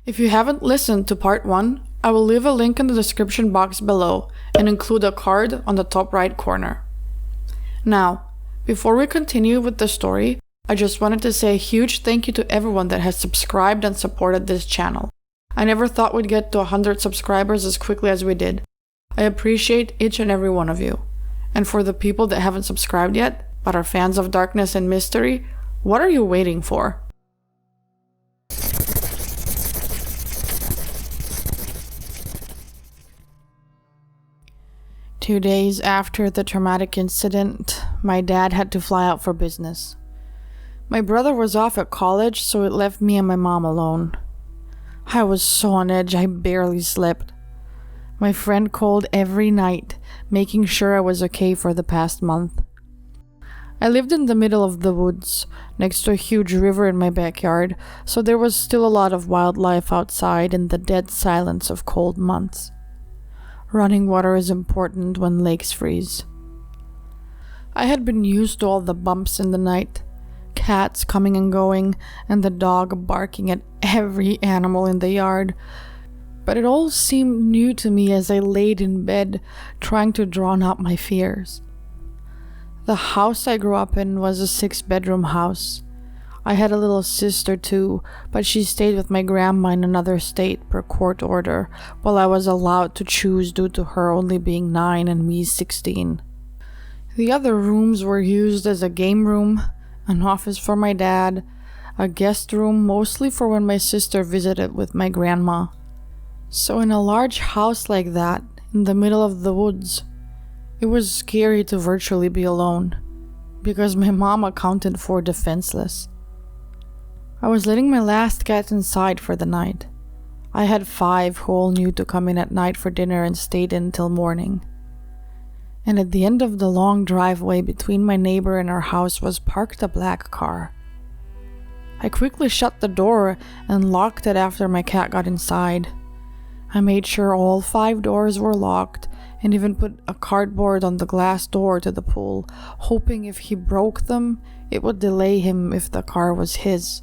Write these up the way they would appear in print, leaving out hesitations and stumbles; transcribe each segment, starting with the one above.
If you haven't listened to part 1, I will leave a link in the description box below and include a card on the top right corner. Now, before we continue with the story, I just wanted to say a huge thank you to everyone that has subscribed and supported this channel. I never thought we'd get to 100 subscribers as quickly as we did. I appreciate each and every one of you. And for the people that haven't subscribed yet, but are fans of darkness and mystery, what are you waiting for? Two days after the traumatic incident, my dad had to fly out for business. My brother was off at college, so it left me and my mom alone. I was so on edge, I barely slept. My friend called every night, making sure I was okay for the past month. I lived in the middle of the woods, next to a huge river in my backyard, so there was still a lot of wildlife outside in the dead silence of cold months. Running water is important when lakes freeze. I had been used to all the bumps in the night, cats coming and going, and the dog barking at every animal in the yard. But it all seemed new to me as I laid in bed, trying to drown out my fears. The house I grew up in was a 6-bedroom house. I had a little sister too, but she stayed with my grandma in another state per court order, while I was allowed to choose due to her only being 9 and me 16. The other rooms were used as a game room, an office for my dad, a guest room mostly for when my sister visited with my grandma. So in a large house like that, in the middle of the woods, it was scary to virtually be alone, because my mom accounted for defenseless. I was letting my last cat inside for the night. I had 5 who all knew to come in at night for dinner and stayed in till morning. And at the end of the long driveway between my neighbor and our house was parked a black car. I quickly shut the door and locked it after my cat got inside. I made sure all 5 doors were locked and even put a cardboard on the glass door to the pool, hoping if he broke them, it would delay him if the car was his.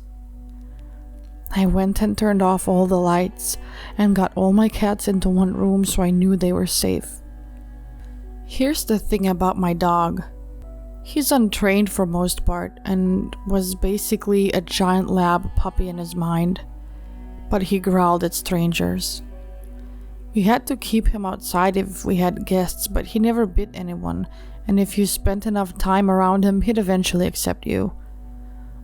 I went and turned off all the lights and got all my cats into one room so I knew they were safe. Here's the thing about my dog. He's untrained for most part and was basically a giant lab puppy in his mind, but he growled at strangers. We had to keep him outside if we had guests, but he never bit anyone, and if you spent enough time around him, he'd eventually accept you.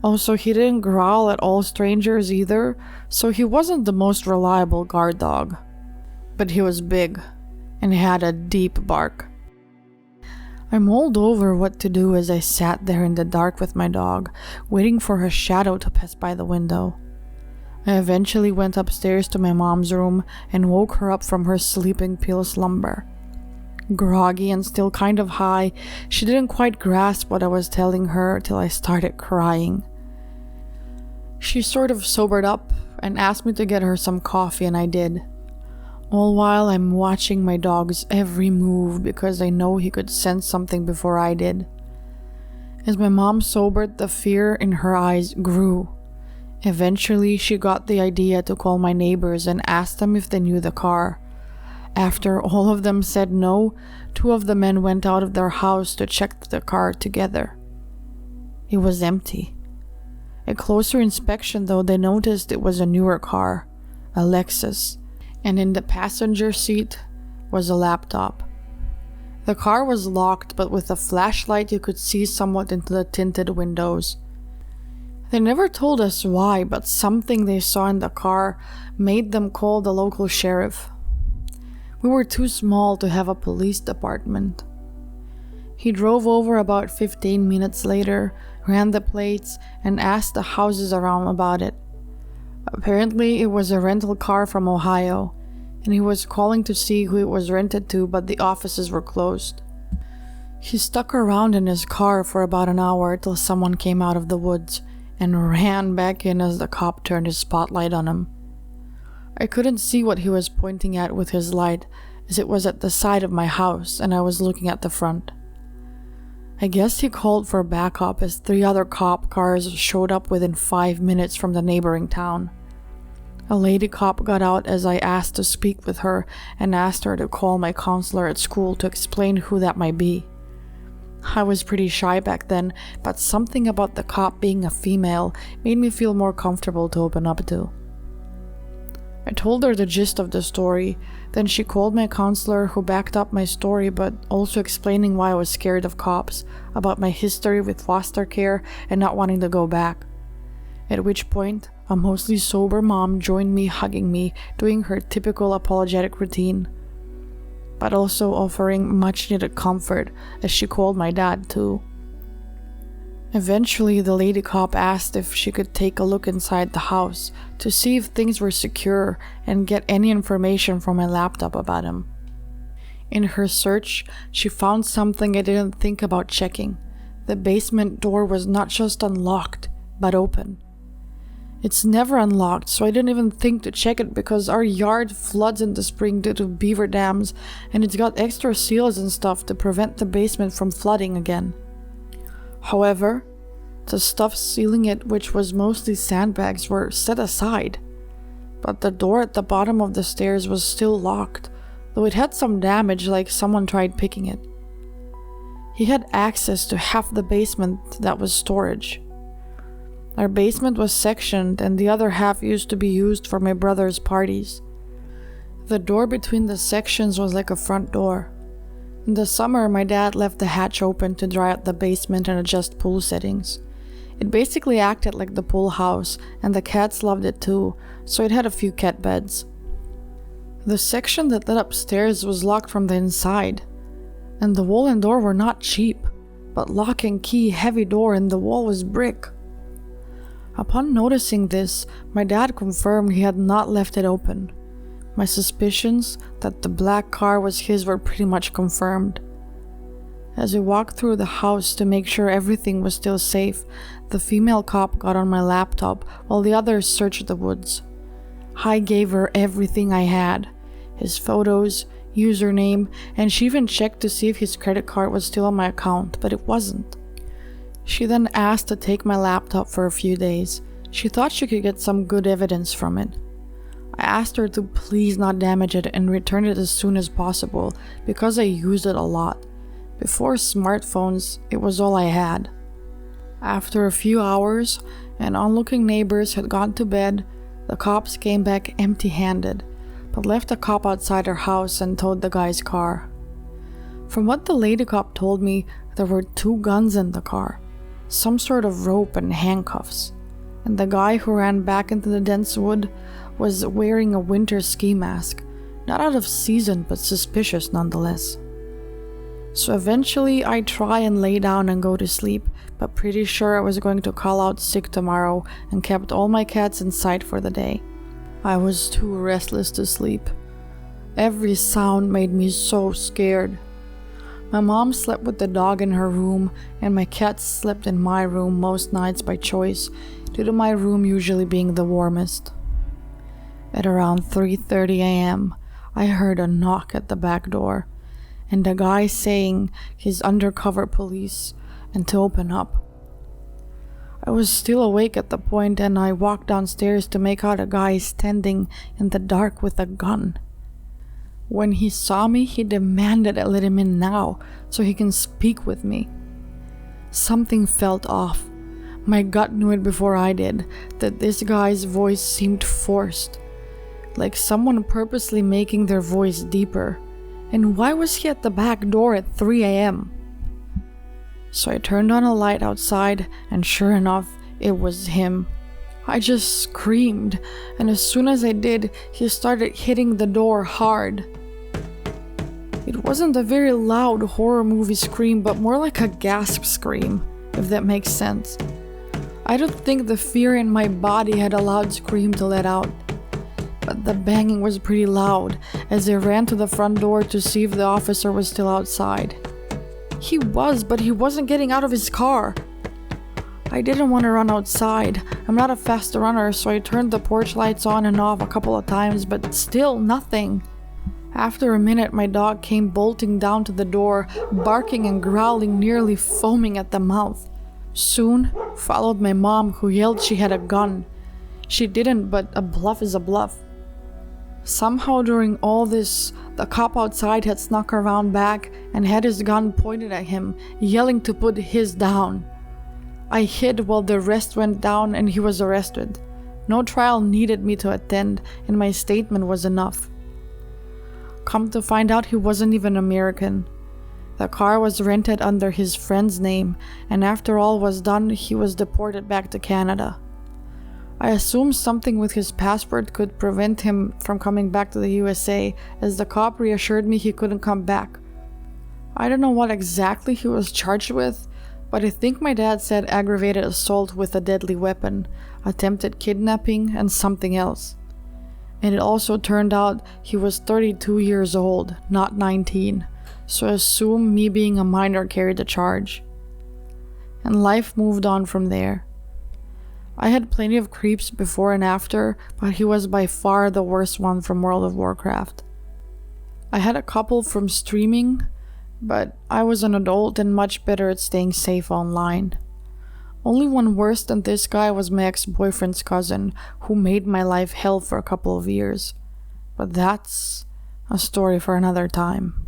Also, he didn't growl at all strangers either, so he wasn't the most reliable guard dog. But he was big, and had a deep bark. I mulled over what to do as I sat there in the dark with my dog, waiting for her shadow to pass by the window. I eventually went upstairs to my mom's room and woke her up from her sleeping pill slumber. Groggy and still kind of high, she didn't quite grasp what I was telling her till I started crying. She sort of sobered up and asked me to get her some coffee, and I did. All while I'm watching my dog's every move because I know he could sense something before I did. As my mom sobered, the fear in her eyes grew. Eventually, she got the idea to call my neighbors and ask them if they knew the car. After all of them said no, 2 of the men went out of their house to check the car together. It was empty. At closer inspection, though, they noticed it was a newer car, a Lexus, and in the passenger seat was a laptop. The car was locked, but with a flashlight you could see somewhat into the tinted windows. They never told us why, but something they saw in the car made them call the local sheriff. We were too small to have a police department. He drove over about 15 minutes later, ran the plates, and asked the houses around about it. Apparently, it was a rental car from Ohio, and he was calling to see who it was rented to, but the offices were closed. He stuck around in his car for about an hour till someone came out of the woods and ran back in as the cop turned his spotlight on him. I couldn't see what he was pointing at with his light, as it was at the side of my house and I was looking at the front. I guess he called for backup as 3 other cop cars showed up within 5 minutes from the neighboring town. A lady cop got out as I asked to speak with her and asked her to call my counselor at school to explain who that might be. I was pretty shy back then, but something about the cop being a female made me feel more comfortable to open up to. I told her the gist of the story, then she called my counselor who backed up my story but also explaining why I was scared of cops, about my history with foster care and not wanting to go back. At which point, a mostly sober mom joined me, hugging me, doing her typical apologetic routine, but also offering much needed comfort as she called my dad too. Eventually, the lady cop asked if she could take a look inside the house to see if things were secure and get any information from my laptop about him. In her search, she found something I didn't think about checking. The basement door was not just unlocked, but open. It's never unlocked, so I didn't even think to check it because our yard floods in the spring due to beaver dams, and it's got extra seals and stuff to prevent the basement from flooding again. However, the stuff sealing it, which was mostly sandbags, were set aside, but the door at the bottom of the stairs was still locked, though it had some damage, like someone tried picking it. He had access to half the basement that was storage. Our basement was sectioned and the other half used to be used for my brother's parties. The door between the sections was like a front door. In the summer, my dad left the hatch open to dry out the basement and adjust pool settings. It basically acted like the pool house, and the cats loved it too, so it had a few cat beds. The section that led upstairs was locked from the inside, and the wall and door were not cheap, but lock and key heavy door and the wall was brick. Upon noticing this, my dad confirmed he had not left it open. My suspicions that the black car was his were pretty much confirmed. As we walked through the house to make sure everything was still safe, the female cop got on my laptop while the others searched the woods. I gave her everything I had, his photos, username, and she even checked to see if his credit card was still on my account, but it wasn't. She then asked to take my laptop for a few days. She thought she could get some good evidence from it. I asked her to please not damage it and return it as soon as possible because I used it a lot. Before smartphones, it was all I had. After a few hours and onlooking neighbors had gone to bed, the cops came back empty-handed, but left a cop outside her house and towed the guy's car. From what the lady cop told me, there were 2 guns in the car, some sort of rope and handcuffs, and the guy who ran back into the dense wood was wearing a winter ski mask, not out of season but suspicious nonetheless. So eventually I try and lay down and go to sleep, but pretty sure I was going to call out sick tomorrow and kept all my cats in sight for the day. I was too restless to sleep. Every sound made me so scared. My mom slept with the dog in her room, and my cats slept in my room most nights by choice, due to my room usually being the warmest. At around 3:30 a.m., I heard a knock at the back door, and a guy saying he's undercover police and to open up. I was still awake at the point, and I walked downstairs to make out a guy standing in the dark with a gun. When he saw me, he demanded I let him in now so he can speak with me. Something felt off. My gut knew it before I did, that this guy's voice seemed forced, like someone purposely making their voice deeper. And why was he at the back door at 3 a.m.? So I turned on a light outside, and sure enough, it was him. I just screamed, and as soon as I did, he started hitting the door hard. It wasn't a very loud horror movie scream, but more like a gasp scream, if that makes sense. I don't think the fear in my body had a loud scream to let out, but the banging was pretty loud as I ran to the front door to see if the officer was still outside. He was, but he wasn't getting out of his car. I didn't want to run outside. I'm not a fast runner, so I turned the porch lights on and off a couple of times, but still nothing. After a minute, my dog came bolting down to the door, barking and growling, nearly foaming at the mouth. Soon followed my mom, who yelled she had a gun. She didn't, but a bluff is a bluff. Somehow during all this, the cop outside had snuck around back and had his gun pointed at him, yelling to put his down. I hid while the rest went down and he was arrested. No trial needed me to attend, and my statement was enough. Come to find out, he wasn't even American. The car was rented under his friend's name, and after all was done, he was deported back to Canada. I assumed something with his passport could prevent him from coming back to the USA, as the cop reassured me he couldn't come back. I don't know what exactly he was charged with, but I think my dad said aggravated assault with a deadly weapon, attempted kidnapping, and something else. And it also turned out he was 32 years old, not 19, so I assume me being a minor carried the charge. And life moved on from there. I had plenty of creeps before and after, but he was by far the worst one from World of Warcraft. I had a couple from streaming, but I was an adult and much better at staying safe online. Only one worse than this guy was my ex-boyfriend's cousin, who made my life hell for a couple of years. But that's a story for another time.